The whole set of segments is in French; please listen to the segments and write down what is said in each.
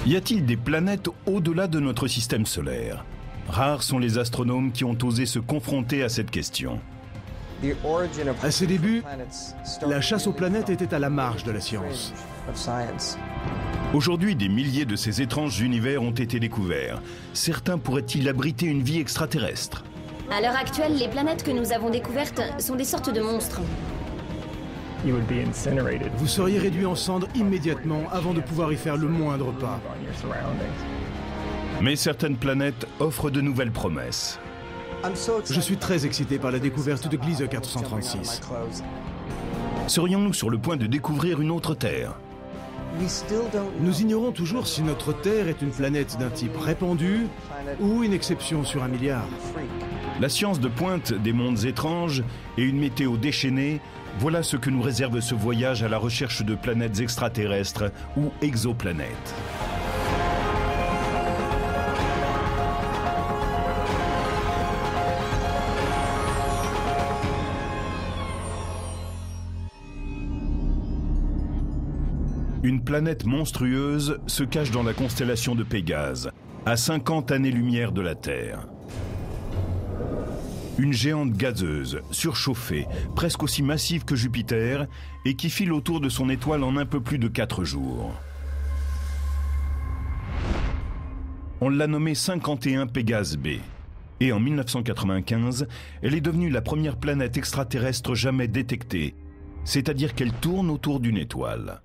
Y a-t-il des planètes au-delà de notre système solaire? Rares sont les astronomes qui ont osé se confronter à cette question. À ses débuts, la chasse aux planètes était à la marge de la science. Aujourd'hui, des milliers de ces étranges univers ont été découverts. Certains pourraient-ils abriter une vie extraterrestre? À l'heure actuelle, les planètes que nous avons découvertes sont des sortes de monstres. Vous seriez réduit en cendres immédiatement avant de pouvoir y faire le moindre pas. Mais certaines planètes offrent de nouvelles promesses. Je suis très excité par la découverte de Gliese 436. Serions-nous sur le point de découvrir une autre Terre? Nous ignorons toujours si notre Terre est une planète d'un type répandu ou une exception sur un milliard. La science de pointe des mondes étranges et une météo déchaînée, voilà ce que nous réserve ce voyage à la recherche de planètes extraterrestres ou exoplanètes. Une planète monstrueuse se cache dans la constellation de Pégase, à 50 années-lumière de la Terre. Une géante gazeuse, surchauffée, presque aussi massive que Jupiter, et qui file autour de son étoile en un peu plus de 4 jours. On l'a nommée 51 Pégase b. Et en 1995, elle est devenue la première planète extraterrestre jamais détectée, c'est-à-dire qu'elle tourne autour d'une étoile.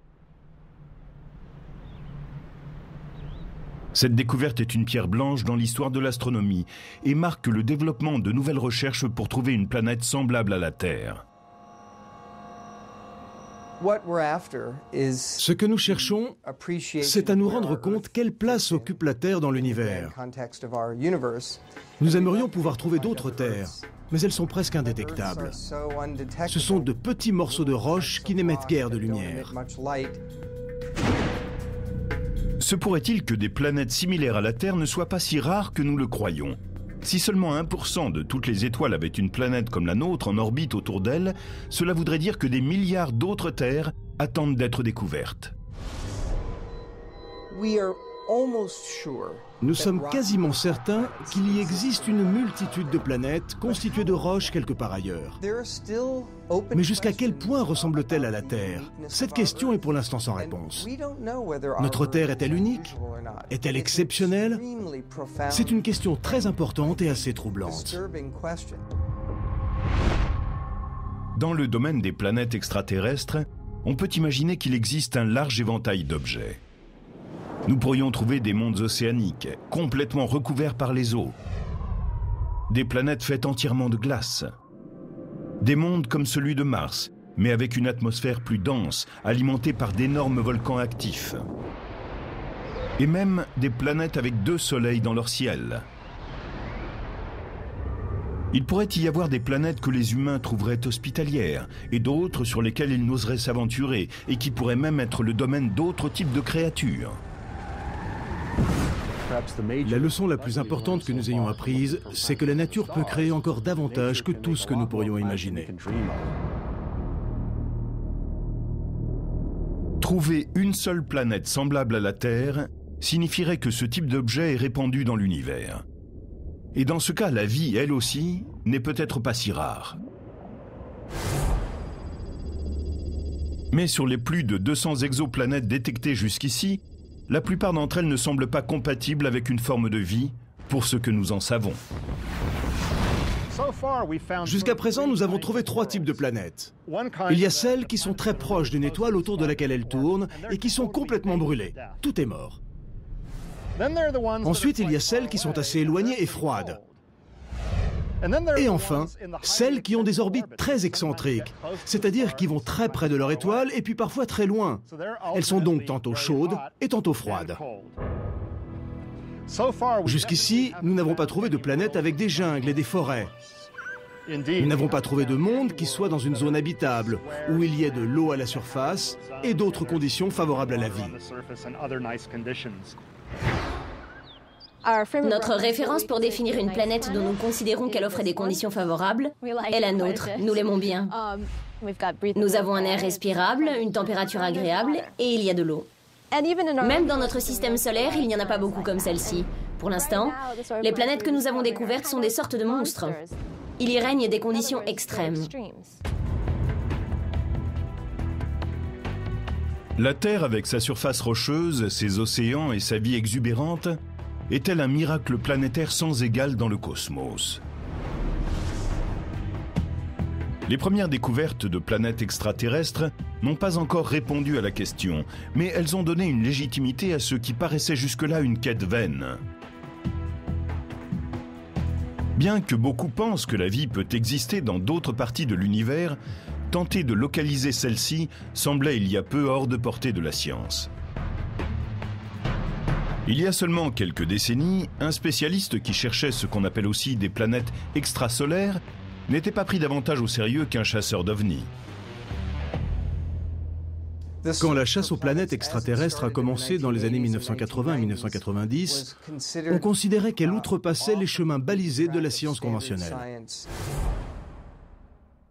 Cette découverte est une pierre blanche dans l'histoire de l'astronomie et marque le développement de nouvelles recherches pour trouver une planète semblable à la Terre. Ce que nous cherchons, c'est à nous rendre compte quelle place occupe la Terre dans l'univers. Nous aimerions pouvoir trouver d'autres terres, mais elles sont presque indétectables. Ce sont de petits morceaux de roche qui n'émettent guère de lumière. Se pourrait-il que des planètes similaires à la Terre ne soient pas si rares que nous le croyons? Si seulement 1% de toutes les étoiles avaient une planète comme la nôtre en orbite autour d'elle, cela voudrait dire que des milliards d'autres terres attendent d'être découvertes. Nous sommes quasiment certains qu'il y existe une multitude de planètes constituées de roches quelque part ailleurs. Mais jusqu'à quel point ressemble-t-elle à la Terre? Cette question est pour l'instant sans réponse. Notre Terre est-elle unique? Est-elle exceptionnelle? C'est une question très importante et assez troublante. Dans le domaine des planètes extraterrestres, on peut imaginer qu'il existe un large éventail d'objets. Nous pourrions trouver des mondes océaniques, complètement recouverts par les eaux. Des planètes faites entièrement de glace. Des mondes comme celui de Mars, mais avec une atmosphère plus dense, alimentée par d'énormes volcans actifs. Et même des planètes avec 2 soleils dans leur ciel. Il pourrait y avoir des planètes que les humains trouveraient hospitalières, et d'autres sur lesquelles ils n'oseraient s'aventurer, et qui pourraient même être le domaine d'autres types de créatures. La leçon la plus importante que nous ayons apprise, c'est que la nature peut créer encore davantage que tout ce que nous pourrions imaginer. Trouver une seule planète semblable à la Terre signifierait que ce type d'objet est répandu dans l'univers. Et dans ce cas, la vie, elle aussi, n'est peut-être pas si rare. Mais sur les plus de 200 exoplanètes détectées jusqu'ici, la plupart d'entre elles ne semblent pas compatibles avec une forme de vie, pour ce que nous en savons. Jusqu'à présent, nous avons trouvé 3 types de planètes. Il y a celles qui sont très proches d'une étoile autour de laquelle elles tournent et qui sont complètement brûlées. Tout est mort. Ensuite, il y a celles qui sont assez éloignées et froides. Et enfin, celles qui ont des orbites très excentriques, c'est-à-dire qui vont très près de leur étoile et puis parfois très loin. Elles sont donc tantôt chaudes et tantôt froides. Jusqu'ici, nous n'avons pas trouvé de planète avec des jungles et des forêts. Nous n'avons pas trouvé de monde qui soit dans une zone habitable, où il y ait de l'eau à la surface et d'autres conditions favorables à la vie. Notre référence pour définir une planète dont nous considérons qu'elle offre des conditions favorables est la nôtre. Nous l'aimons bien. Nous avons un air respirable, une température agréable et il y a de l'eau. Même dans notre système solaire, il n'y en a pas beaucoup comme celle-ci. Pour l'instant, les planètes que nous avons découvertes sont des sortes de monstres. Il y règne des conditions extrêmes. La Terre, avec sa surface rocheuse, ses océans et sa vie exubérante, est-elle un miracle planétaire sans égal dans le cosmos? Les premières découvertes de planètes extraterrestres n'ont pas encore répondu à la question, mais elles ont donné une légitimité à ce qui paraissait jusque-là une quête vaine. Bien que beaucoup pensent que la vie peut exister dans d'autres parties de l'univers, tenter de localiser celle-ci semblait il y a peu hors de portée de la science. Il y a seulement quelques décennies, un spécialiste qui cherchait ce qu'on appelle aussi des planètes extrasolaires n'était pas pris davantage au sérieux qu'un chasseur d'ovnis. Quand la chasse aux planètes extraterrestres a commencé dans les années 1980 et 1990, on considérait qu'elle outrepassait les chemins balisés de la science conventionnelle.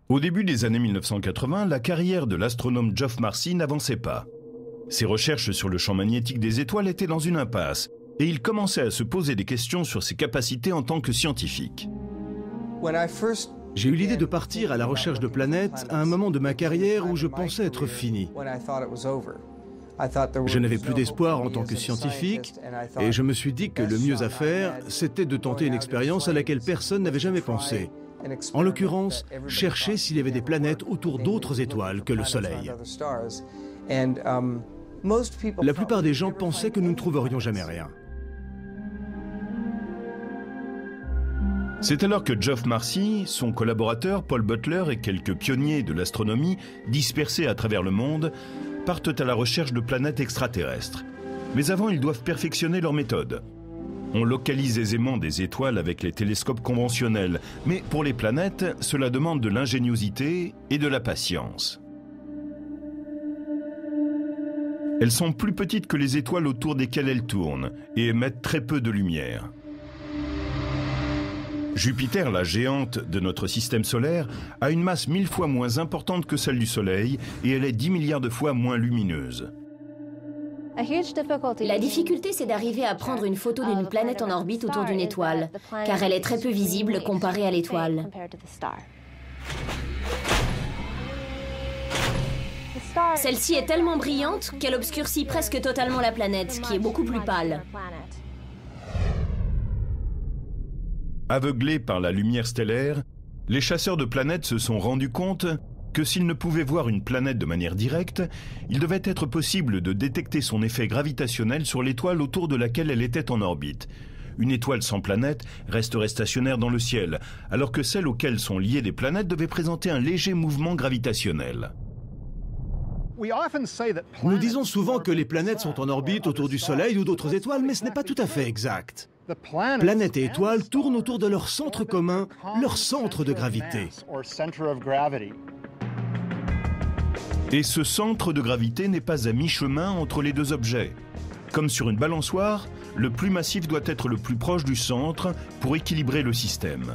Au début des années 1980, la carrière de l'astronome Geoff Marcy n'avançait pas. Ses recherches sur le champ magnétique des étoiles étaient dans une impasse, et il commençait à se poser des questions sur ses capacités en tant que scientifique. J'ai eu l'idée de partir à la recherche de planètes à un moment de ma carrière où je pensais être fini. Je n'avais plus d'espoir en tant que scientifique et je me suis dit que le mieux à faire, c'était de tenter une expérience à laquelle personne n'avait jamais pensé. En l'occurrence, chercher s'il y avait des planètes autour d'autres étoiles que le Soleil. La plupart des gens pensaient que nous ne trouverions jamais rien. C'est alors que Geoff Marcy, son collaborateur Paul Butler et quelques pionniers de l'astronomie dispersés à travers le monde partent à la recherche de planètes extraterrestres. Mais avant, ils doivent perfectionner leur méthode. On localise aisément des étoiles avec les télescopes conventionnels, mais pour les planètes, cela demande de l'ingéniosité et de la patience. Elles sont plus petites que les étoiles autour desquelles elles tournent et émettent très peu de lumière. Jupiter, la géante de notre système solaire, a une masse 1000 fois moins importante que celle du Soleil et elle est 10 milliards de fois moins lumineuse. La difficulté, c'est d'arriver à prendre une photo d'une planète en orbite autour d'une étoile, car elle est très peu visible comparée à l'étoile. Celle-ci est tellement brillante qu'elle obscurcit presque totalement la planète, qui est beaucoup plus pâle. Aveuglés par la lumière stellaire, les chasseurs de planètes se sont rendus compte que s'ils ne pouvaient voir une planète de manière directe, il devait être possible de détecter son effet gravitationnel sur l'étoile autour de laquelle elle était en orbite. Une étoile sans planète resterait stationnaire dans le ciel, alors que celles auxquelles sont liées des planètes devaient présenter un léger mouvement gravitationnel. Nous disons souvent que les planètes sont en orbite autour du Soleil ou d'autres étoiles, mais ce n'est pas tout à fait exact. Planètes et étoiles tournent autour de leur centre commun, leur centre de gravité. Et ce centre de gravité n'est pas à mi-chemin entre les deux objets. Comme sur une balançoire, le plus massif doit être le plus proche du centre pour équilibrer le système.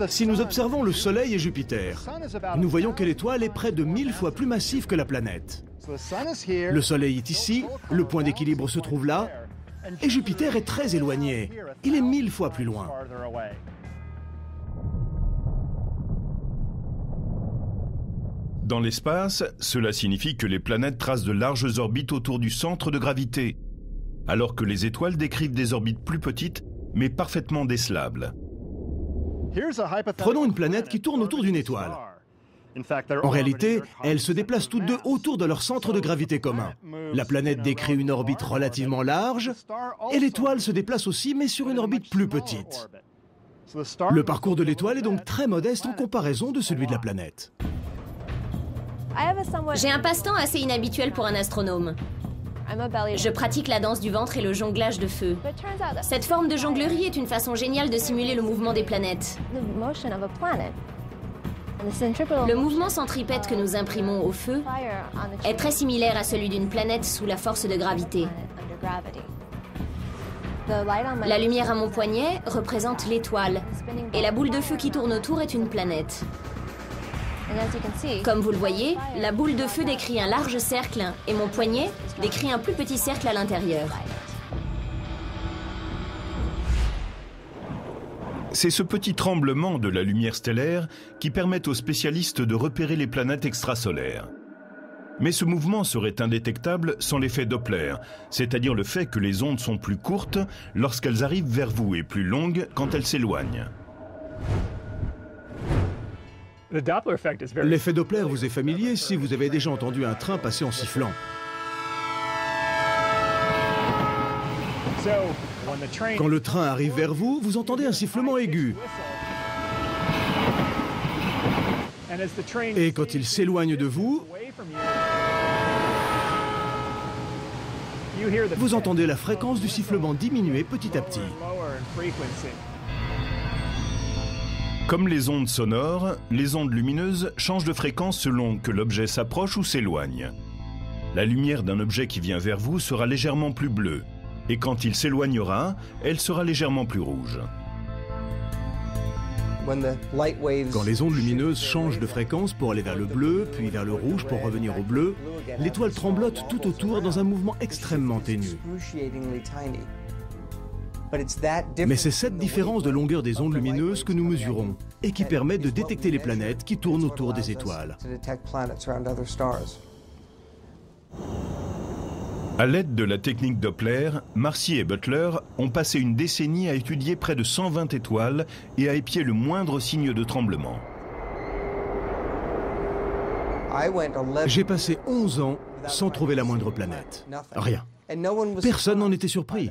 Si nous observons le Soleil et Jupiter, nous voyons que l'étoile est près de 1000 fois plus massive que la planète. Le Soleil est ici, le point d'équilibre se trouve là, et Jupiter est très éloigné. Il est 1000 fois plus loin. Dans l'espace, cela signifie que les planètes tracent de larges orbites autour du centre de gravité, alors que les étoiles décrivent des orbites plus petites, mais parfaitement décelables. Prenons une planète qui tourne autour d'une étoile. En réalité, elles se déplacent toutes deux autour de leur centre de gravité commun. La planète décrit une orbite relativement large, et l'étoile se déplace aussi, mais sur une orbite plus petite. Le parcours de l'étoile est donc très modeste en comparaison de celui de la planète. J'ai un passe-temps assez inhabituel pour un astronome. Je pratique la danse du ventre et le jonglage de feu. Cette forme de jonglerie est une façon géniale de simuler le mouvement des planètes. Le mouvement centripète que nous imprimons au feu est très similaire à celui d'une planète sous la force de gravité. La lumière à mon poignet représente l'étoile, et la boule de feu qui tourne autour est une planète. Comme vous le voyez, la boule de feu décrit un large cercle et mon poignet décrit un plus petit cercle à l'intérieur. C'est ce petit tremblement de la lumière stellaire qui permet aux spécialistes de repérer les planètes extrasolaires. Mais ce mouvement serait indétectable sans l'effet Doppler, c'est-à-dire le fait que les ondes sont plus courtes lorsqu'elles arrivent vers vous et plus longues quand elles s'éloignent. L'effet Doppler vous est familier si vous avez déjà entendu un train passer en sifflant. Quand le train arrive vers vous, vous entendez un sifflement aigu. Et quand il s'éloigne de vous, vous entendez la fréquence du sifflement diminuer petit à petit. Comme les ondes sonores, les ondes lumineuses changent de fréquence selon que l'objet s'approche ou s'éloigne. La lumière d'un objet qui vient vers vous sera légèrement plus bleue, et quand il s'éloignera, elle sera légèrement plus rouge. Quand les ondes lumineuses changent de fréquence pour aller vers le bleu, puis vers le rouge pour revenir au bleu, l'étoile tremblote tout autour dans un mouvement extrêmement ténu. Mais c'est cette différence de longueur des ondes lumineuses que nous mesurons et qui permet de détecter les planètes qui tournent autour des étoiles. À l'aide de la technique Doppler, Marcy et Butler ont passé une décennie à étudier près de 120 étoiles et à épier le moindre signe de tremblement. J'ai passé 11 ans sans trouver la moindre planète. Rien. Personne n'en était surpris.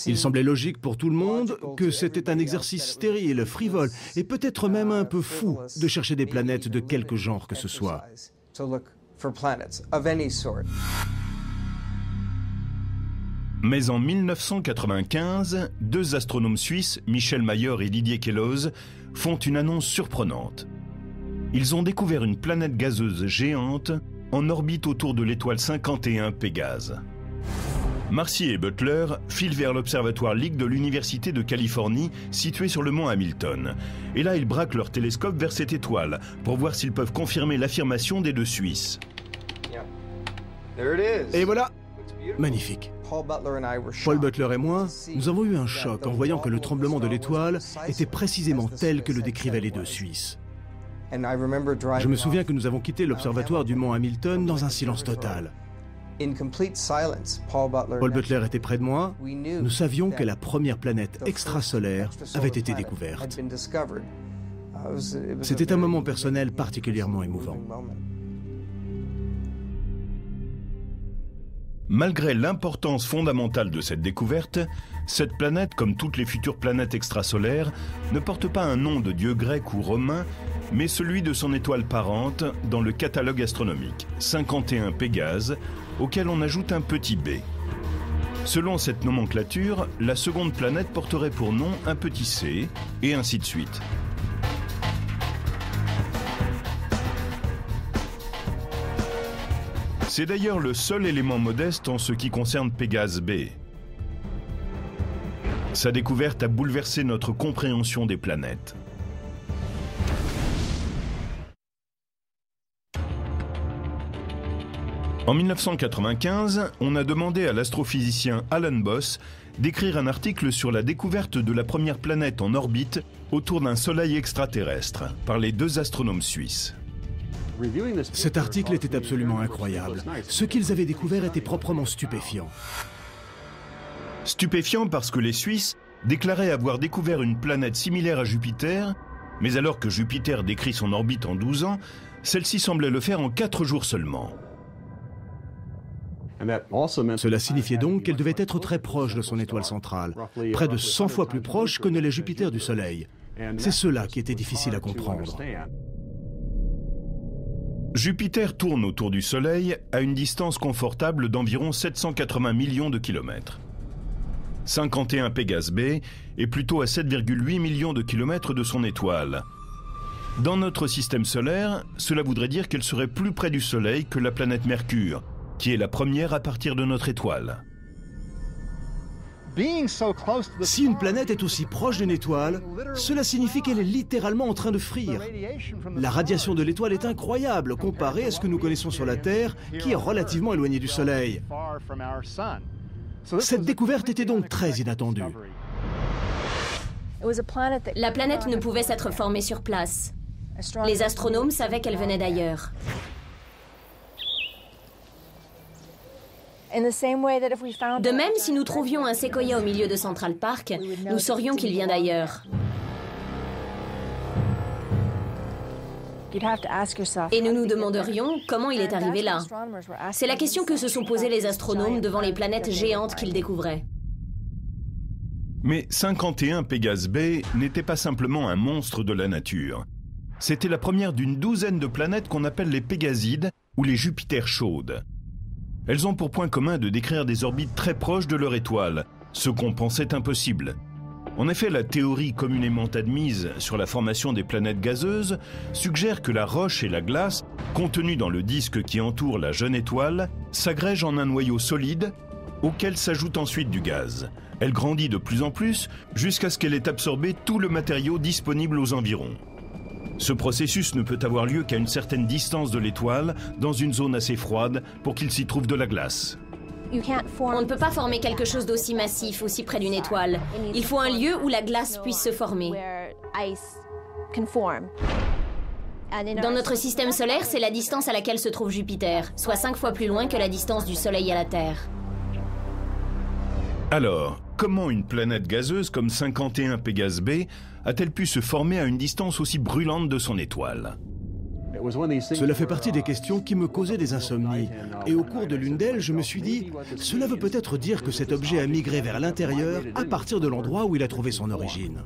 Il semblait logique pour tout le monde que c'était un exercice stérile, frivole et peut-être même un peu fou de chercher des planètes de quelque genre que ce soit. Mais en 1995, deux astronomes suisses, Michel Mayor et Didier Queloz, font une annonce surprenante. Ils ont découvert une planète gazeuse géante en orbite autour de l'étoile 51 Pégase. Marcy et Butler filent vers l'observatoire Lick de l'Université de Californie, situé sur le mont Hamilton. Et là, ils braquent leur télescope vers cette étoile pour voir s'ils peuvent confirmer l'affirmation des deux Suisses. Et voilà! Magnifique. Paul Butler et moi, nous avons eu un choc en voyant que le tremblement de l'étoile était précisément tel que le décrivaient les deux Suisses. Je me souviens que nous avons quitté l'observatoire du mont Hamilton dans un silence total. Paul Butler était près de moi. Nous savions que la première planète extrasolaire avait été découverte. C'était un moment personnel particulièrement émouvant. Malgré l'importance fondamentale de cette découverte, cette planète, comme toutes les futures planètes extrasolaires, ne porte pas un nom de dieu grec ou romain, mais celui de son étoile parente dans le catalogue astronomique, 51 Pégase, auquel on ajoute un petit b. Selon cette nomenclature, la seconde planète porterait pour nom un petit c, et ainsi de suite. C'est d'ailleurs le seul élément modeste en ce qui concerne Pégase B. Sa découverte a bouleversé notre compréhension des planètes. En 1995, on a demandé à l'astrophysicien Alan Boss d'écrire un article sur la découverte de la première planète en orbite autour d'un soleil extraterrestre par les deux astronomes suisses. Cet article était absolument incroyable. Ce qu'ils avaient découvert était proprement stupéfiant. Stupéfiant parce que les Suisses déclaraient avoir découvert une planète similaire à Jupiter, mais alors que Jupiter décrit son orbite en 12 ans, celle-ci semblait le faire en 4 jours seulement. Cela signifiait donc qu'elle devait être très proche de son étoile centrale, près de 100 fois plus proche que ne l'est Jupiter du Soleil. C'est cela qui était difficile à comprendre. Jupiter tourne autour du Soleil à une distance confortable d'environ 780 millions de kilomètres. 51 Pégase B est plutôt à 7,8 millions de kilomètres de son étoile. Dans notre système solaire, cela voudrait dire qu'elle serait plus près du Soleil que la planète Mercure, qui est la première à partir de notre étoile. Si une planète est aussi proche d'une étoile, cela signifie qu'elle est littéralement en train de frire. La radiation de l'étoile est incroyable comparée à ce que nous connaissons sur la Terre, qui est relativement éloignée du Soleil. Cette découverte était donc très inattendue. La planète ne pouvait s'être formée sur place. Les astronomes savaient qu'elle venait d'ailleurs. De même, si nous trouvions un séquoia au milieu de Central Park, nous saurions qu'il vient d'ailleurs. Et nous nous demanderions comment il est arrivé là. C'est la question que se sont posées les astronomes devant les planètes géantes qu'ils découvraient. Mais 51 Pégase b n'était pas simplement un monstre de la nature. C'était la première d'une douzaine de planètes qu'on appelle les Pégasides ou les Jupiters chaudes. Elles ont pour point commun de décrire des orbites très proches de leur étoile, ce qu'on pensait impossible. En effet, la théorie communément admise sur la formation des planètes gazeuses suggère que la roche et la glace, contenues dans le disque qui entoure la jeune étoile, s'agrègent en un noyau solide auquel s'ajoute ensuite du gaz. Elle grandit de plus en plus jusqu'à ce qu'elle ait absorbé tout le matériau disponible aux environs. Ce processus ne peut avoir lieu qu'à une certaine distance de l'étoile, dans une zone assez froide, pour qu'il s'y trouve de la glace. On ne peut pas former quelque chose d'aussi massif, aussi près d'une étoile. Il faut un lieu où la glace puisse se former. Dans notre système solaire, c'est la distance à laquelle se trouve Jupiter, soit 5 fois plus loin que la distance du Soleil à la Terre. Alors, comment une planète gazeuse comme 51 Pégase b a-t-elle pu se former à une distance aussi brûlante de son étoile? Cela fait partie des questions qui me causaient des insomnies. Et au cours de l'une d'elles, je me suis dit, cela veut peut-être dire que cet objet a migré vers l'intérieur à partir de l'endroit où il a trouvé son origine.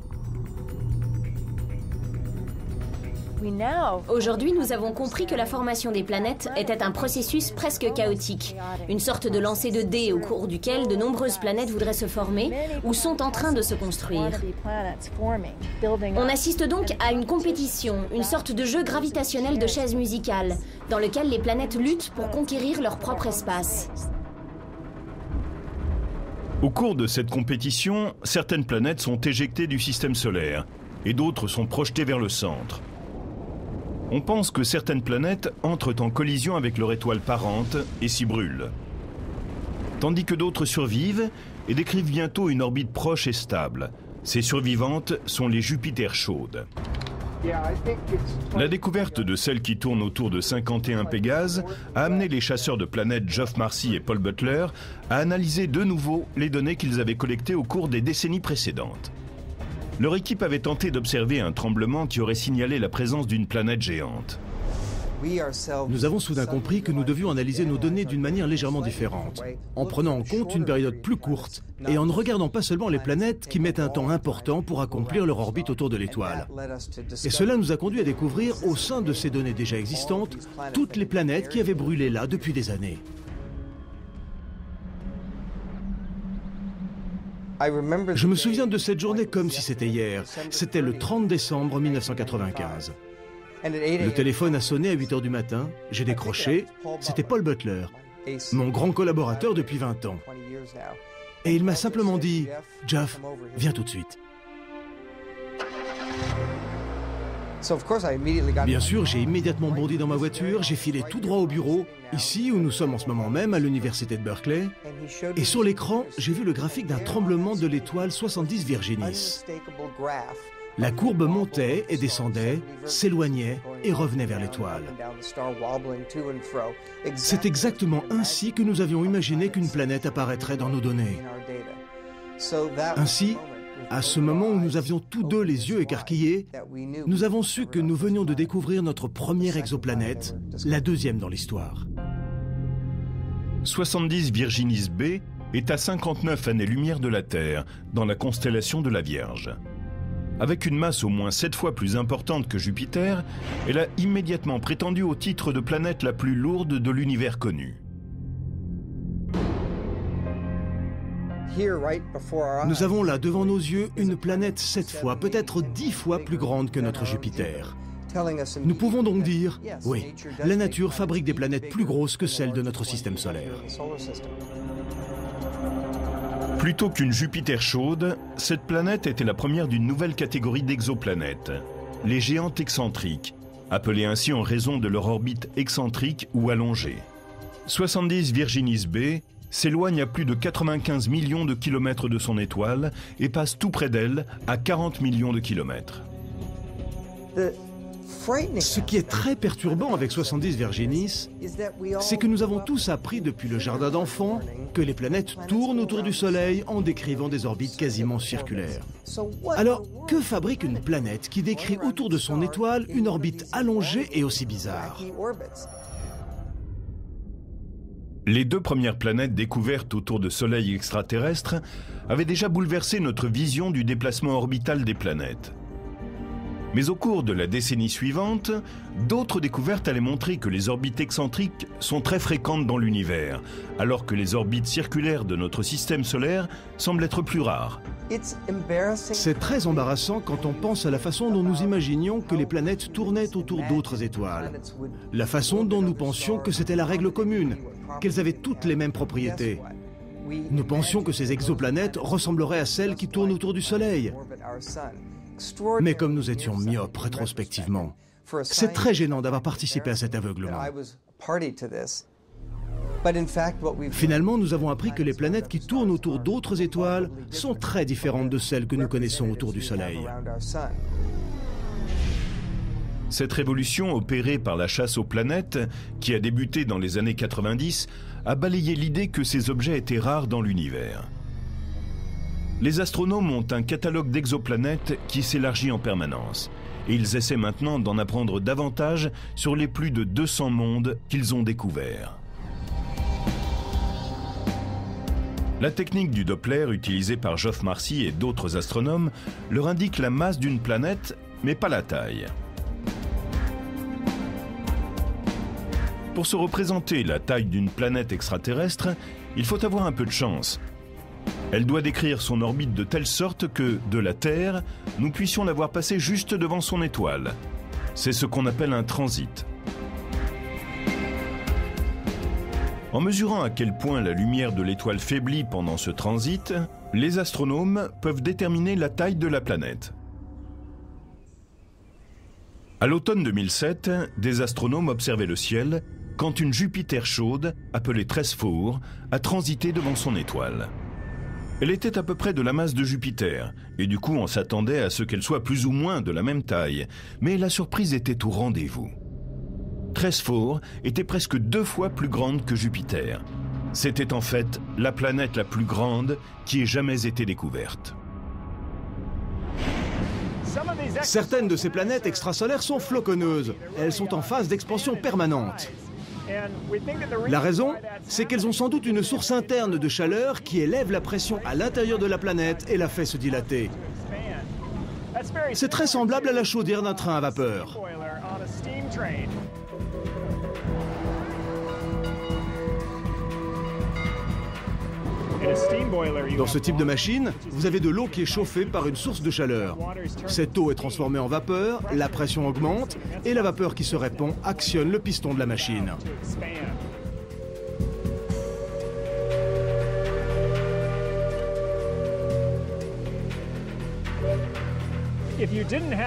Aujourd'hui, nous avons compris que la formation des planètes était un processus presque chaotique, une sorte de lancer de dés au cours duquel de nombreuses planètes voudraient se former ou sont en train de se construire. On assiste donc à une compétition, une sorte de jeu gravitationnel de chaises musicales, dans lequel les planètes luttent pour conquérir leur propre espace. Au cours de cette compétition, certaines planètes sont éjectées du système solaire et d'autres sont projetées vers le centre. On pense que certaines planètes entrent en collision avec leur étoile parente et s'y brûlent. Tandis que d'autres survivent et décrivent bientôt une orbite proche et stable. Ces survivantes sont les Jupiters chaudes. La découverte de celle qui tourne autour de 51 Pégase a amené les chasseurs de planètes Geoff Marcy et Paul Butler à analyser de nouveau les données qu'ils avaient collectées au cours des décennies précédentes. Leur équipe avait tenté d'observer un tremblement qui aurait signalé la présence d'une planète géante. Nous avons soudain compris que nous devions analyser nos données d'une manière légèrement différente, en prenant en compte une période plus courte et en ne regardant pas seulement les planètes qui mettent un temps important pour accomplir leur orbite autour de l'étoile. Et cela nous a conduit à découvrir, au sein de ces données déjà existantes, toutes les planètes qui avaient brûlé là depuis des années. Je me souviens de cette journée comme si c'était hier. C'était le 30 décembre 1995. Le téléphone a sonné à 8 h du matin. J'ai décroché. C'était Paul Butler, mon grand collaborateur depuis 20 ans. Et il m'a simplement dit « Geoff, viens tout de suite ». Bien sûr, j'ai immédiatement bondi dans ma voiture, j'ai filé tout droit au bureau, ici où nous sommes en ce moment même à l'université de Berkeley. Et sur l'écran, j'ai vu le graphique d'un tremblement de l'étoile 70 Virginis. La courbe montait et descendait, s'éloignait et revenait vers l'étoile. C'est exactement ainsi que nous avions imaginé qu'une planète apparaîtrait dans nos données. Ainsi, à ce moment où nous avions tous deux les yeux écarquillés, nous avons su que nous venions de découvrir notre première exoplanète, la deuxième dans l'histoire. 70 Virginis b est à 59 années-lumière de la Terre, dans la constellation de la Vierge. Avec une masse au moins 7 fois plus importante que Jupiter, elle a immédiatement prétendu au titre de planète la plus lourde de l'univers connu. Nous avons là devant nos yeux une planète 7 fois, peut-être 10 fois plus grande que notre Jupiter. Nous pouvons donc dire, oui, la nature fabrique des planètes plus grosses que celles de notre système solaire. Plutôt qu'une Jupiter chaude, cette planète était la première d'une nouvelle catégorie d'exoplanètes, les géantes excentriques, appelées ainsi en raison de leur orbite excentrique ou allongée. 70 Virginis B s'éloigne à plus de 95 millions de kilomètres de son étoile et passe tout près d'elle à 40 millions de kilomètres. Ce qui est très perturbant avec 70 Virginis, c'est que nous avons tous appris depuis le jardin d'enfants que les planètes tournent autour du Soleil en décrivant des orbites quasiment circulaires. Alors, que fabrique une planète qui décrit autour de son étoile une orbite allongée et aussi bizarre? Les deux premières planètes découvertes autour de soleils extraterrestres avaient déjà bouleversé notre vision du déplacement orbital des planètes. Mais au cours de la décennie suivante, d'autres découvertes allaient montrer que les orbites excentriques sont très fréquentes dans l'univers, alors que les orbites circulaires de notre système solaire semblent être plus rares. C'est très embarrassant quand on pense à la façon dont nous imaginions que les planètes tournaient autour d'autres étoiles. La façon dont nous pensions que c'était la règle commune, qu'elles avaient toutes les mêmes propriétés. Nous pensions que ces exoplanètes ressembleraient à celles qui tournent autour du Soleil. Mais comme nous étions myopes rétrospectivement, c'est très gênant d'avoir participé à cet aveuglement. Finalement, nous avons appris que les planètes qui tournent autour d'autres étoiles sont très différentes de celles que nous connaissons autour du Soleil. Cette révolution opérée par la chasse aux planètes, qui a débuté dans les années 90, a balayé l'idée que ces objets étaient rares dans l'univers. Les astronomes ont un catalogue d'exoplanètes qui s'élargit en permanence. Et ils essaient maintenant d'en apprendre davantage sur les plus de 200 mondes qu'ils ont découverts. La technique du Doppler utilisée par Geoff Marcy et d'autres astronomes leur indique la masse d'une planète, mais pas la taille. Pour se représenter la taille d'une planète extraterrestre, il faut avoir un peu de chance. Elle doit décrire son orbite de telle sorte que, de la Terre, nous puissions la voir passer juste devant son étoile. C'est ce qu'on appelle un transit. En mesurant à quel point la lumière de l'étoile faiblit pendant ce transit, les astronomes peuvent déterminer la taille de la planète. À l'automne 2007, des astronomes observaient le ciel quand une Jupiter chaude, appelée Tresfour, a transité devant son étoile. Elle était à peu près de la masse de Jupiter, et du coup on s'attendait à ce qu'elle soit plus ou moins de la même taille, mais la surprise était au rendez-vous. Tresfour était presque 2 fois plus grande que Jupiter. C'était en fait la planète la plus grande qui ait jamais été découverte. Certaines de ces planètes extrasolaires sont floconneuses. Elles sont en phase d'expansion permanente. La raison, c'est qu'elles ont sans doute une source interne de chaleur qui élève la pression à l'intérieur de la planète et la fait se dilater. C'est très semblable à la chaudière d'un train à vapeur. Dans ce type de machine, vous avez de l'eau qui est chauffée par une source de chaleur. Cette eau est transformée en vapeur, la pression augmente et la vapeur qui se répand actionne le piston de la machine.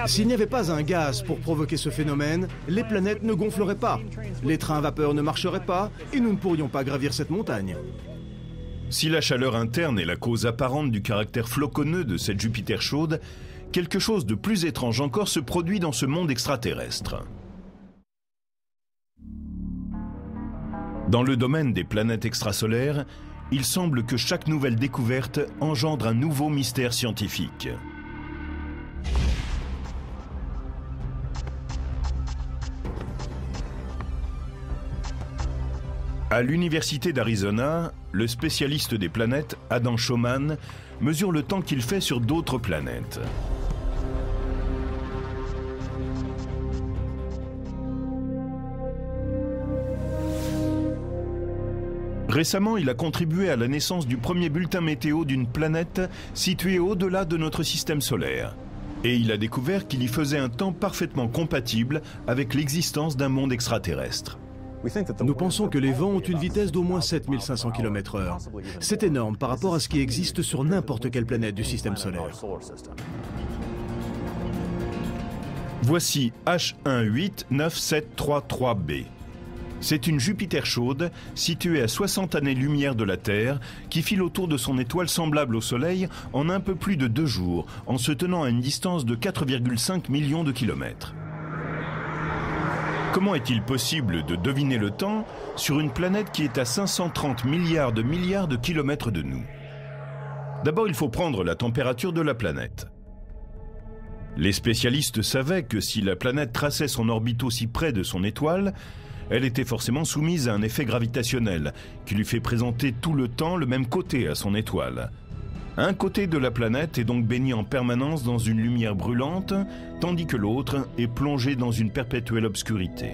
S'il n'y avait pas un gaz pour provoquer ce phénomène, les planètes ne gonfleraient pas, les trains à vapeur ne marcheraient pas et nous ne pourrions pas gravir cette montagne. Si la chaleur interne est la cause apparente du caractère floconneux de cette Jupiter chaude, quelque chose de plus étrange encore se produit dans ce monde extraterrestre. Dans le domaine des planètes extrasolaires, il semble que chaque nouvelle découverte engendre un nouveau mystère scientifique. À l'université d'Arizona, le spécialiste des planètes, Adam Schaumann, mesure le temps qu'il fait sur d'autres planètes. Récemment, il a contribué à la naissance du premier bulletin météo d'une planète située au-delà de notre système solaire. Et il a découvert qu'il y faisait un temps parfaitement compatible avec l'existence d'un monde extraterrestre. Nous pensons que les vents ont une vitesse d'au moins 7500 km/h. C'est énorme par rapport à ce qui existe sur n'importe quelle planète du système solaire. Voici H18973b. C'est une Jupiter chaude située à 60 années-lumière de la Terre qui file autour de son étoile semblable au Soleil en un peu plus de 2 jours, en se tenant à une distance de 4,5 millions de kilomètres. Comment est-il possible de deviner le temps sur une planète qui est à 530 milliards de kilomètres de nous? D'abord, il faut prendre la température de la planète. Les spécialistes savaient que si la planète traçait son orbite aussi près de son étoile, elle était forcément soumise à un effet gravitationnel qui lui fait présenter tout le temps le même côté à son étoile. Un côté de la planète est donc baigné en permanence dans une lumière brûlante, tandis que l'autre est plongé dans une perpétuelle obscurité.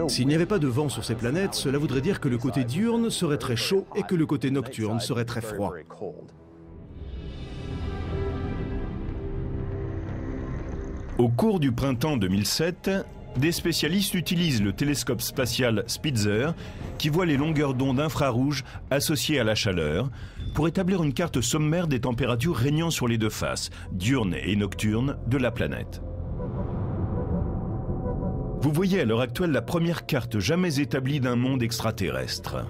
S'il n'y avait pas de vent sur ces planètes, cela voudrait dire que le côté diurne serait très chaud et que le côté nocturne serait très froid. Au cours du printemps 2007, des spécialistes utilisent le télescope spatial Spitzer, qui voit les longueurs d'onde infrarouges associées à la chaleur, pour établir une carte sommaire des températures régnant sur les deux faces, diurnes et nocturnes, de la planète. Vous voyez à l'heure actuelle la première carte jamais établie d'un monde extraterrestre.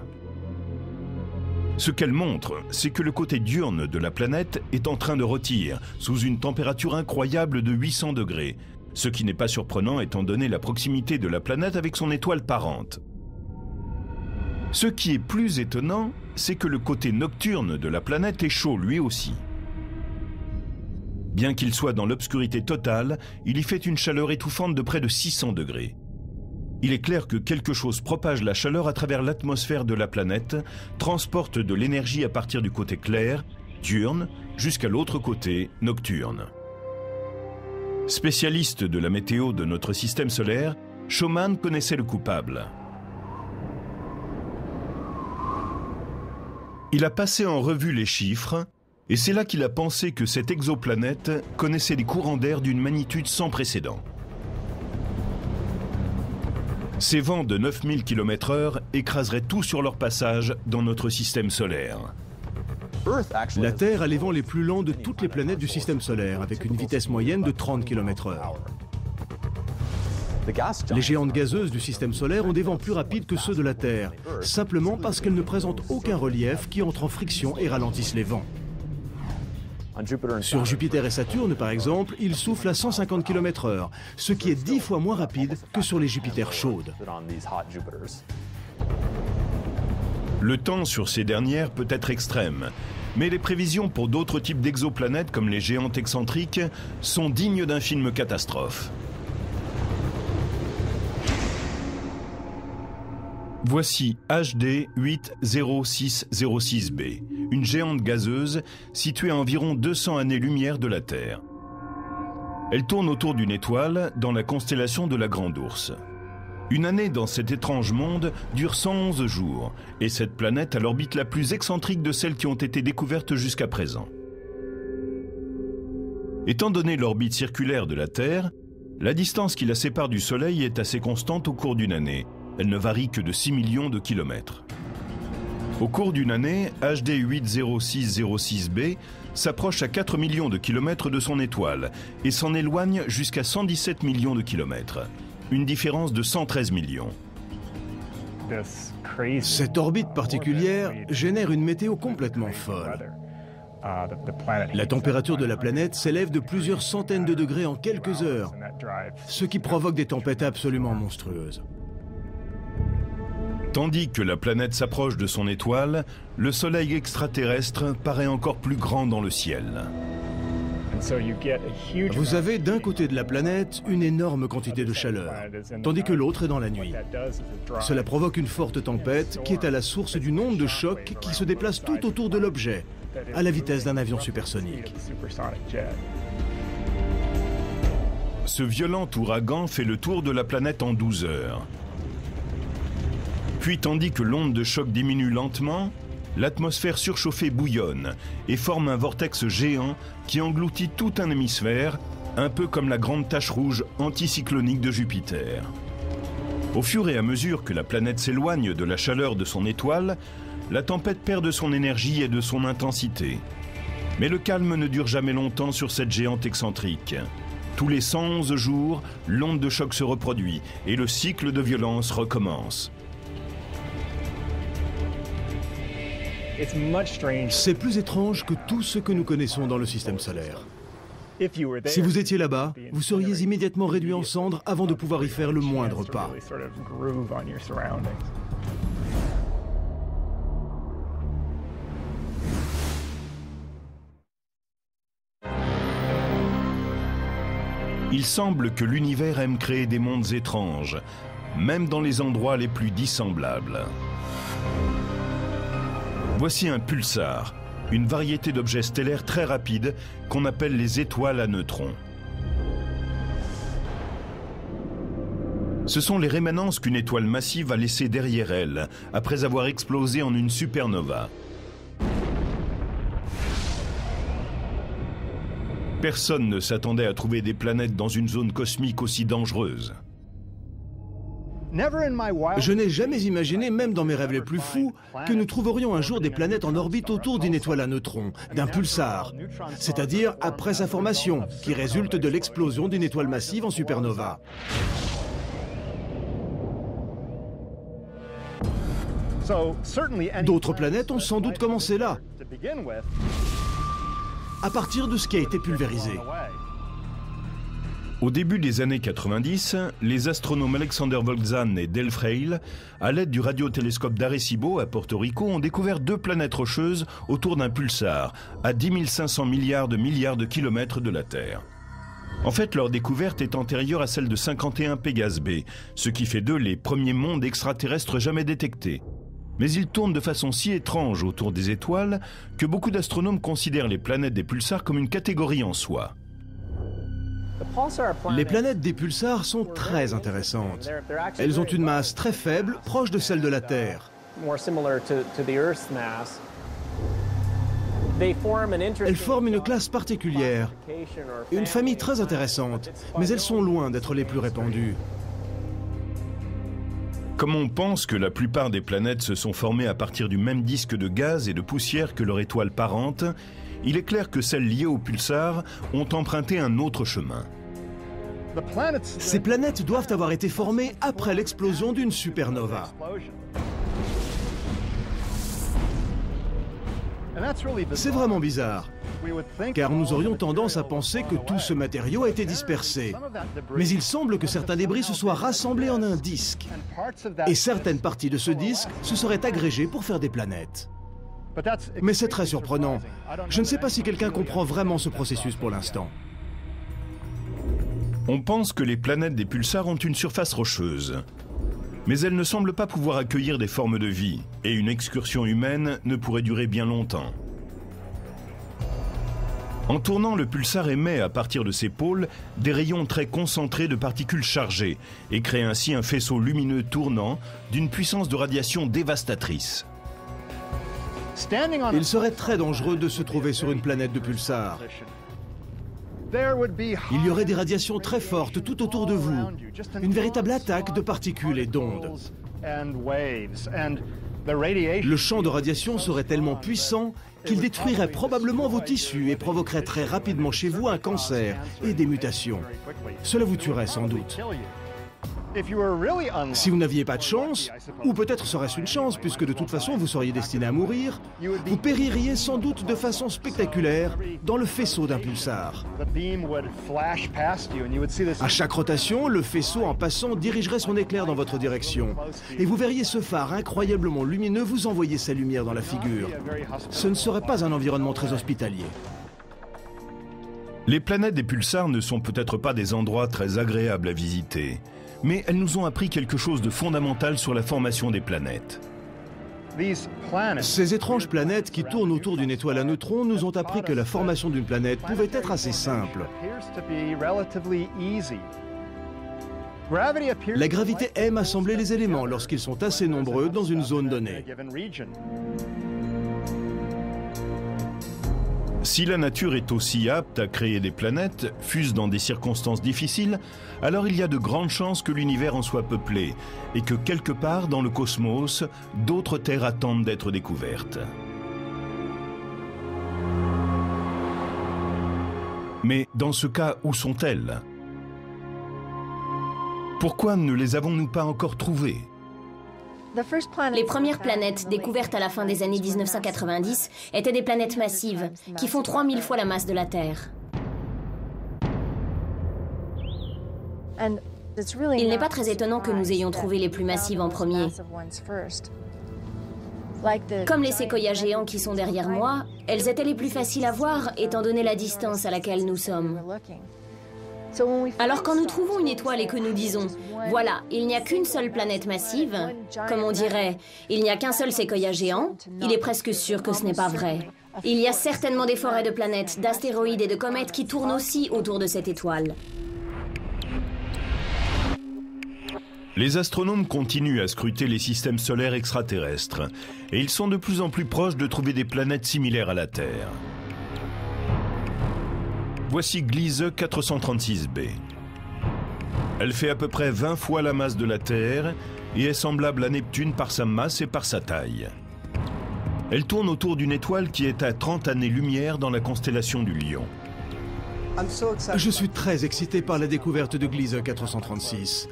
Ce qu'elle montre, c'est que le côté diurne de la planète est en train de rôtir, sous une température incroyable de 800 degrés, ce qui n'est pas surprenant étant donné la proximité de la planète avec son étoile parente. Ce qui est plus étonnant, c'est que le côté nocturne de la planète est chaud lui aussi. Bien qu'il soit dans l'obscurité totale, il y fait une chaleur étouffante de près de 600 degrés. Il est clair que quelque chose propage la chaleur à travers l'atmosphère de la planète, transporte de l'énergie à partir du côté clair, diurne, jusqu'à l'autre côté, nocturne. Spécialiste de la météo de notre système solaire, Schaumann connaissait le coupable. Il a passé en revue les chiffres, et c'est là qu'il a pensé que cette exoplanète connaissait des courants d'air d'une magnitude sans précédent. Ces vents de 9000 km/h écraseraient tout sur leur passage dans notre système solaire. La Terre a les vents les plus lents de toutes les planètes du système solaire, avec une vitesse moyenne de 30 km/h. Les géantes gazeuses du système solaire ont des vents plus rapides que ceux de la Terre, simplement parce qu'elles ne présentent aucun relief qui entre en friction et ralentisse les vents. Sur Jupiter et Saturne, par exemple, il souffle à 150 km/h, ce qui est 10 fois moins rapide que sur les Jupiters chaudes. Le temps sur ces dernières peut être extrême, mais les prévisions pour d'autres types d'exoplanètes comme les géantes excentriques sont dignes d'un film catastrophe. Voici HD 80606b, une géante gazeuse située à environ 200 années-lumière de la Terre. Elle tourne autour d'une étoile dans la constellation de la Grande Ourse. Une année dans cet étrange monde dure 111 jours, et cette planète a l'orbite la plus excentrique de celles qui ont été découvertes jusqu'à présent. Étant donné l'orbite circulaire de la Terre, la distance qui la sépare du Soleil est assez constante au cours d'une année. Elle ne varie que de 6 millions de kilomètres. Au cours d'une année, HD 80606b s'approche à 4 millions de kilomètres de son étoile et s'en éloigne jusqu'à 117 millions de kilomètres. Une différence de 113 millions. Cette orbite particulière génère une météo complètement folle. La température de la planète s'élève de plusieurs centaines de degrés en quelques heures, ce qui provoque des tempêtes absolument monstrueuses. Tandis que la planète s'approche de son étoile, le Soleil extraterrestre paraît encore plus grand dans le ciel. Vous avez d'un côté de la planète une énorme quantité de chaleur, tandis que l'autre est dans la nuit. Cela provoque une forte tempête qui est à la source d'une onde de choc qui se déplace tout autour de l'objet, à la vitesse d'un avion supersonique. Ce violent ouragan fait le tour de la planète en 12 heures. Puis, tandis que l'onde de choc diminue lentement, l'atmosphère surchauffée bouillonne et forme un vortex géant qui engloutit tout un hémisphère, un peu comme la grande tache rouge anticyclonique de Jupiter. Au fur et à mesure que la planète s'éloigne de la chaleur de son étoile, la tempête perd de son énergie et de son intensité. Mais le calme ne dure jamais longtemps sur cette géante excentrique. Tous les 111 jours, l'onde de choc se reproduit et le cycle de violence recommence. C'est plus étrange que tout ce que nous connaissons dans le système solaire. Si vous étiez là-bas, vous seriez immédiatement réduit en cendres avant de pouvoir y faire le moindre pas. Il semble que l'univers aime créer des mondes étranges, même dans les endroits les plus dissemblables. Voici un pulsar, une variété d'objets stellaires très rapides qu'on appelle les étoiles à neutrons. Ce sont les rémanences qu'une étoile massive a laissées derrière elle, après avoir explosé en une supernova. Personne ne s'attendait à trouver des planètes dans une zone cosmique aussi dangereuse. Je n'ai jamais imaginé, même dans mes rêves les plus fous, que nous trouverions un jour des planètes en orbite autour d'une étoile à neutrons, d'un pulsar, c'est-à-dire après sa formation, qui résulte de l'explosion d'une étoile massive en supernova. D'autres planètes ont sans doute commencé là, à partir de ce qui a été pulvérisé. Au début des années 90, les astronomes Alexander Volzan et Del Frail, à l'aide du radiotélescope d'Arecibo à Porto Rico, ont découvert 2 planètes rocheuses autour d'un pulsar, à 10 500 milliards de kilomètres de la Terre. En fait, leur découverte est antérieure à celle de 51 Pégase B, ce qui fait d'eux les premiers mondes extraterrestres jamais détectés. Mais ils tournent de façon si étrange autour des étoiles que beaucoup d'astronomes considèrent les planètes des pulsars comme une catégorie en soi. Les planètes des pulsars sont très intéressantes. Elles ont une masse très faible, proche de celle de la Terre. Elles forment une classe particulière, une famille très intéressante, mais elles sont loin d'être les plus répandues. Comme on pense que la plupart des planètes se sont formées à partir du même disque de gaz et de poussière que leur étoile parente, il est clair que celles liées au pulsar ont emprunté un autre chemin. Ces planètes doivent avoir été formées après l'explosion d'une supernova. C'est vraiment bizarre, car nous aurions tendance à penser que tout ce matériau a été dispersé. Mais il semble que certains débris se soient rassemblés en un disque, et certaines parties de ce disque se seraient agrégées pour faire des planètes. Mais c'est très surprenant. Je ne sais pas si quelqu'un comprend vraiment ce processus pour l'instant. On pense que les planètes des pulsars ont une surface rocheuse. Mais elles ne semblent pas pouvoir accueillir des formes de vie, et une excursion humaine ne pourrait durer bien longtemps. En tournant, le pulsar émet à partir de ses pôles des rayons très concentrés de particules chargées, et crée ainsi un faisceau lumineux tournant d'une puissance de radiation dévastatrice. Il serait très dangereux de se trouver sur une planète de pulsar. Il y aurait des radiations très fortes tout autour de vous, une véritable attaque de particules et d'ondes. Le champ de radiation serait tellement puissant qu'il détruirait probablement vos tissus et provoquerait très rapidement chez vous un cancer et des mutations. Cela vous tuerait sans doute. Si vous n'aviez pas de chance, ou peut-être serait-ce une chance puisque de toute façon vous seriez destiné à mourir, vous péririez sans doute de façon spectaculaire dans le faisceau d'un pulsar. À chaque rotation, le faisceau en passant dirigerait son éclair dans votre direction et vous verriez ce phare incroyablement lumineux vous envoyer sa lumière dans la figure. Ce ne serait pas un environnement très hospitalier. Les planètes des pulsars ne sont peut-être pas des endroits très agréables à visiter, mais elles nous ont appris quelque chose de fondamental sur la formation des planètes. Ces étranges planètes qui tournent autour d'une étoile à neutrons nous ont appris que la formation d'une planète pouvait être assez simple. La gravité aime assembler les éléments lorsqu'ils sont assez nombreux dans une zone donnée. Si la nature est aussi apte à créer des planètes, fût-ce dans des circonstances difficiles, alors il y a de grandes chances que l'univers en soit peuplé et que quelque part dans le cosmos, d'autres terres attendent d'être découvertes. Mais dans ce cas, où sont-elles? Pourquoi ne les avons-nous pas encore trouvées? Les premières planètes découvertes à la fin des années 1990 étaient des planètes massives, qui font 3000 fois la masse de la Terre. Il n'est pas très étonnant que nous ayons trouvé les plus massives en premier. Comme les séquoias géants qui sont derrière moi, elles étaient les plus faciles à voir étant donné la distance à laquelle nous sommes. Alors quand nous trouvons une étoile et que nous disons « Voilà, il n'y a qu'une seule planète massive », comme on dirait « Il n'y a qu'un seul séquoia géant », il est presque sûr que ce n'est pas vrai. Il y a certainement des forêts de planètes, d'astéroïdes et de comètes qui tournent aussi autour de cette étoile. Les astronomes continuent à scruter les systèmes solaires extraterrestres et ils sont de plus en plus proches de trouver des planètes similaires à la Terre. Voici Gliese 436b. Elle fait à peu près 20 fois la masse de la Terre et est semblable à Neptune par sa masse et par sa taille. Elle tourne autour d'une étoile qui est à 30 années-lumière dans la constellation du Lion. Je suis très excité par la découverte de Gliese 436.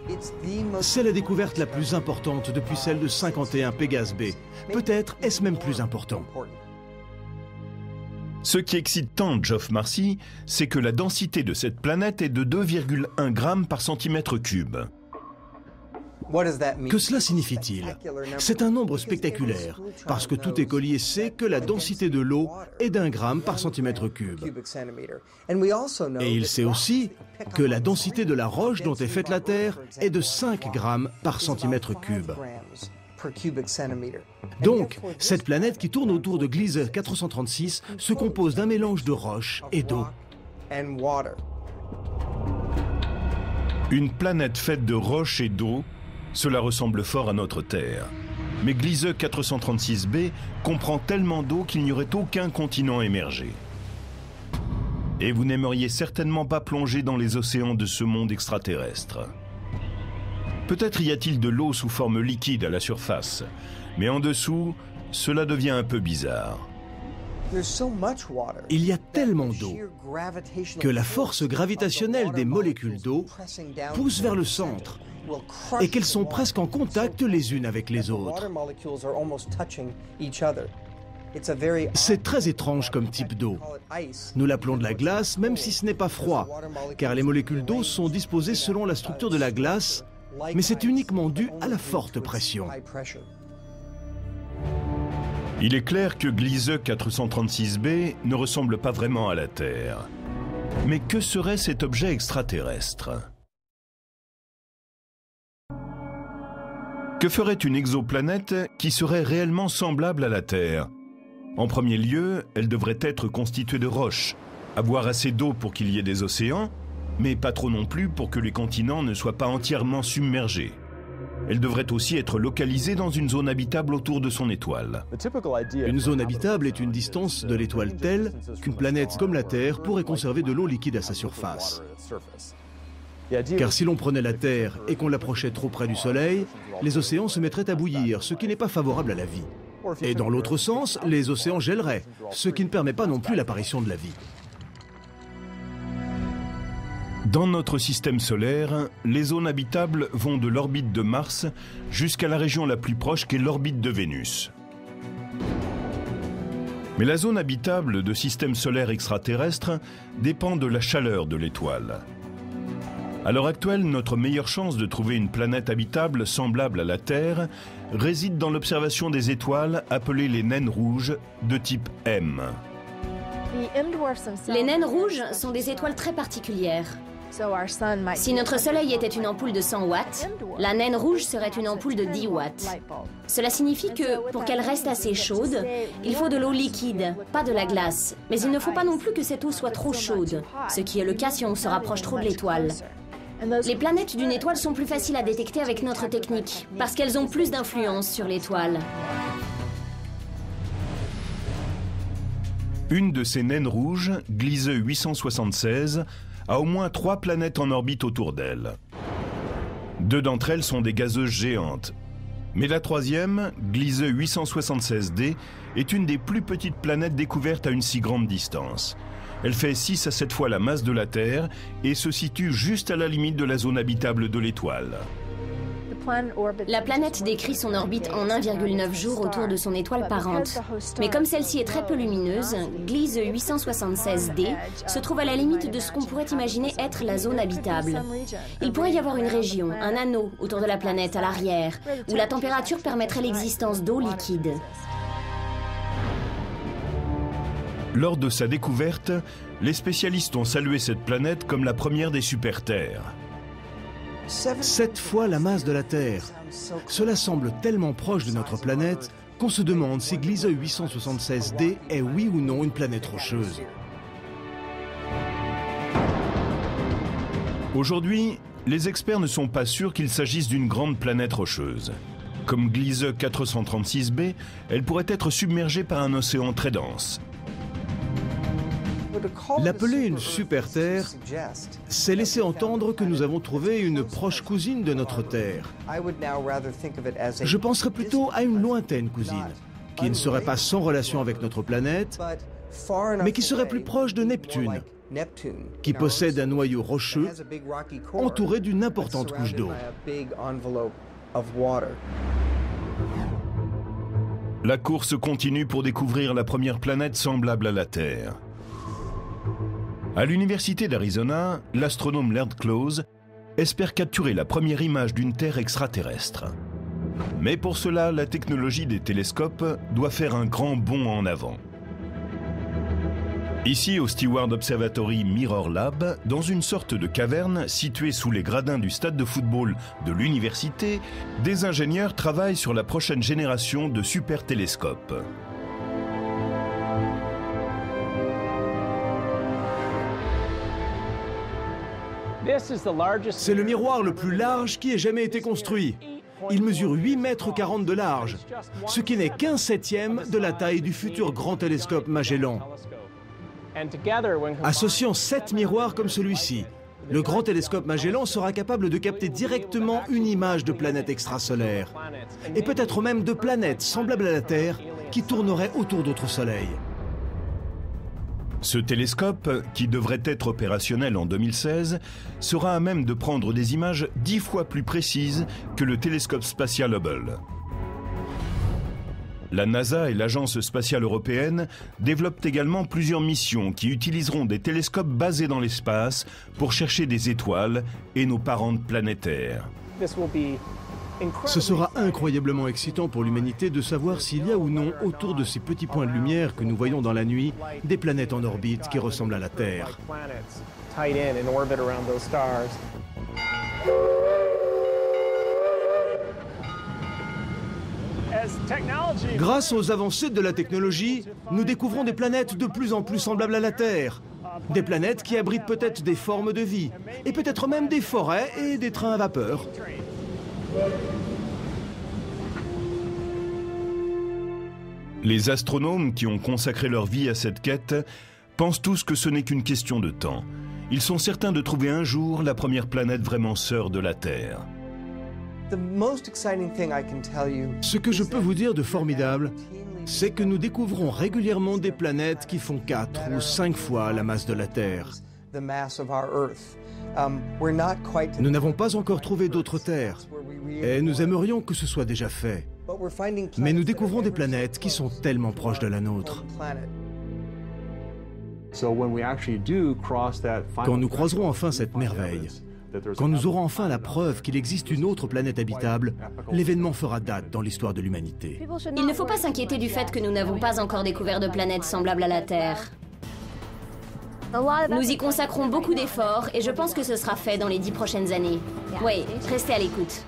C'est la découverte la plus importante depuis celle de 51 Pégase B. Peut-être est-ce même plus important. Ce qui excite tant Geoff Marcy, c'est que la densité de cette planète est de 2,1 grammes par centimètre cube. Que cela signifie-t-il? C'est un nombre spectaculaire, parce que tout écolier sait que la densité de l'eau est d'1 gramme par centimètre cube. Et il sait aussi que la densité de la roche dont est faite la Terre est de 5 grammes par centimètre cube. Donc, cette planète qui tourne autour de Gliese 436 se compose d'un mélange de roche et d'eau. Une planète faite de roche et d'eau, cela ressemble fort à notre Terre. Mais Gliese 436b comprend tellement d'eau qu'il n'y aurait aucun continent émergé. Et vous n'aimeriez certainement pas plonger dans les océans de ce monde extraterrestre. Peut-être y a-t-il de l'eau sous forme liquide à la surface, mais en dessous, cela devient un peu bizarre. Il y a tellement d'eau que la force gravitationnelle des molécules d'eau pousse vers le centre et qu'elles sont presque en contact les unes avec les autres. C'est très étrange comme type d'eau. Nous l'appelons de la glace, même si ce n'est pas froid, car les molécules d'eau sont disposées selon la structure de la glace, mais c'est uniquement dû à la forte pression. Il est clair que Gliese 436b ne ressemble pas vraiment à la Terre. Mais que serait cet objet extraterrestre? Que ferait une exoplanète qui serait réellement semblable à la Terre? En premier lieu, elle devrait être constituée de roches, avoir assez d'eau pour qu'il y ait des océans, mais pas trop non plus pour que les continents ne soient pas entièrement submergés. Elle devrait aussi être localisée dans une zone habitable autour de son étoile. Une zone habitable est une distance de l'étoile telle qu'une planète comme la Terre pourrait conserver de l'eau liquide à sa surface. Car si l'on prenait la Terre et qu'on l'approchait trop près du Soleil, les océans se mettraient à bouillir, ce qui n'est pas favorable à la vie. Et dans l'autre sens, les océans gèleraient, ce qui ne permet pas non plus l'apparition de la vie. Dans notre système solaire, les zones habitables vont de l'orbite de Mars jusqu'à la région la plus proche qu'est l'orbite de Vénus. Mais la zone habitable de systèmes solaires extraterrestres dépend de la chaleur de l'étoile. À l'heure actuelle, notre meilleure chance de trouver une planète habitable semblable à la Terre réside dans l'observation des étoiles appelées les naines rouges de type M. Les naines rouges sont des étoiles très particulières. Si notre Soleil était une ampoule de 100 watts, la naine rouge serait une ampoule de 10 watts. Cela signifie que, pour qu'elle reste assez chaude, il faut de l'eau liquide, pas de la glace. Mais il ne faut pas non plus que cette eau soit trop chaude, ce qui est le cas si on se rapproche trop de l'étoile. Les planètes d'une étoile sont plus faciles à détecter avec notre technique, parce qu'elles ont plus d'influence sur l'étoile. Une de ces naines rouges, Gliese 876, a au moins 3 planètes en orbite autour d'elle. 2 d'entre elles sont des gazeuses géantes. Mais la troisième, Gliese 876d, est une des plus petites planètes découvertes à une si grande distance. Elle fait 6 à 7 fois la masse de la Terre et se situe juste à la limite de la zone habitable de l'étoile. La planète décrit son orbite en 1,9 jours autour de son étoile parente. Mais comme celle-ci est très peu lumineuse, Gliese 876d se trouve à la limite de ce qu'on pourrait imaginer être la zone habitable. Il pourrait y avoir une région, un anneau autour de la planète à l'arrière, où la température permettrait l'existence d'eau liquide. Lors de sa découverte, les spécialistes ont salué cette planète comme la première des super-terres. 7 fois la masse de la Terre. Cela semble tellement proche de notre planète qu'on se demande si Gliese 876d est oui ou non une planète rocheuse. Aujourd'hui, les experts ne sont pas sûrs qu'il s'agisse d'une grande planète rocheuse. Comme Gliese 436b, elle pourrait être submergée par un océan très dense. L'appeler une super-terre, c'est laisser entendre que nous avons trouvé une proche cousine de notre Terre. Je penserais plutôt à une lointaine cousine, qui ne serait pas sans relation avec notre planète, mais qui serait plus proche de Neptune, qui possède un noyau rocheux entouré d'une importante couche d'eau. La course continue pour découvrir la première planète semblable à la Terre. À l'université d'Arizona, l'astronome Laird Close espère capturer la première image d'une Terre extraterrestre. Mais pour cela, la technologie des télescopes doit faire un grand bond en avant. Ici, au Steward Observatory Mirror Lab, dans une sorte de caverne située sous les gradins du stade de football de l'université, des ingénieurs travaillent sur la prochaine génération de super-télescopes. C'est le miroir le plus large qui ait jamais été construit. Il mesure 8,40 m de large, ce qui n'est qu'un septième de la taille du futur grand télescope Magellan. Associant 7 miroirs comme celui-ci, le grand télescope Magellan sera capable de capter directement une image de planète extrasolaire, et peut-être même de planètes semblables à la Terre qui tourneraient autour d'autres soleils. Ce télescope, qui devrait être opérationnel en 2016, sera à même de prendre des images 10 fois plus précises que le télescope spatial Hubble. La NASA et l'Agence spatiale européenne développent également plusieurs missions qui utiliseront des télescopes basés dans l'espace pour chercher des étoiles et nos parentes planétaires. Ce sera incroyablement excitant pour l'humanité de savoir s'il y a ou non, autour de ces petits points de lumière que nous voyons dans la nuit, des planètes en orbite qui ressemblent à la Terre. Grâce aux avancées de la technologie, nous découvrons des planètes de plus en plus semblables à la Terre. Des planètes qui abritent peut-être des formes de vie, et peut-être même des forêts et des trains à vapeur. Les astronomes qui ont consacré leur vie à cette quête pensent tous que ce n'est qu'une question de temps. Ils sont certains de trouver un jour la première planète vraiment sœur de la Terre. Ce que je peux vous dire de formidable, c'est que nous découvrons régulièrement des planètes qui font 4 ou 5 fois la masse de la Terre. Nous n'avons pas encore trouvé d'autres terres, et nous aimerions que ce soit déjà fait. Mais nous découvrons des planètes qui sont tellement proches de la nôtre. Quand nous croiserons enfin cette merveille, quand nous aurons enfin la preuve qu'il existe une autre planète habitable, l'événement fera date dans l'histoire de l'humanité. Il ne faut pas s'inquiéter du fait que nous n'avons pas encore découvert de planète semblable à la Terre. Nous y consacrons beaucoup d'efforts et je pense que ce sera fait dans les 10 prochaines années. Oui, restez à l'écoute.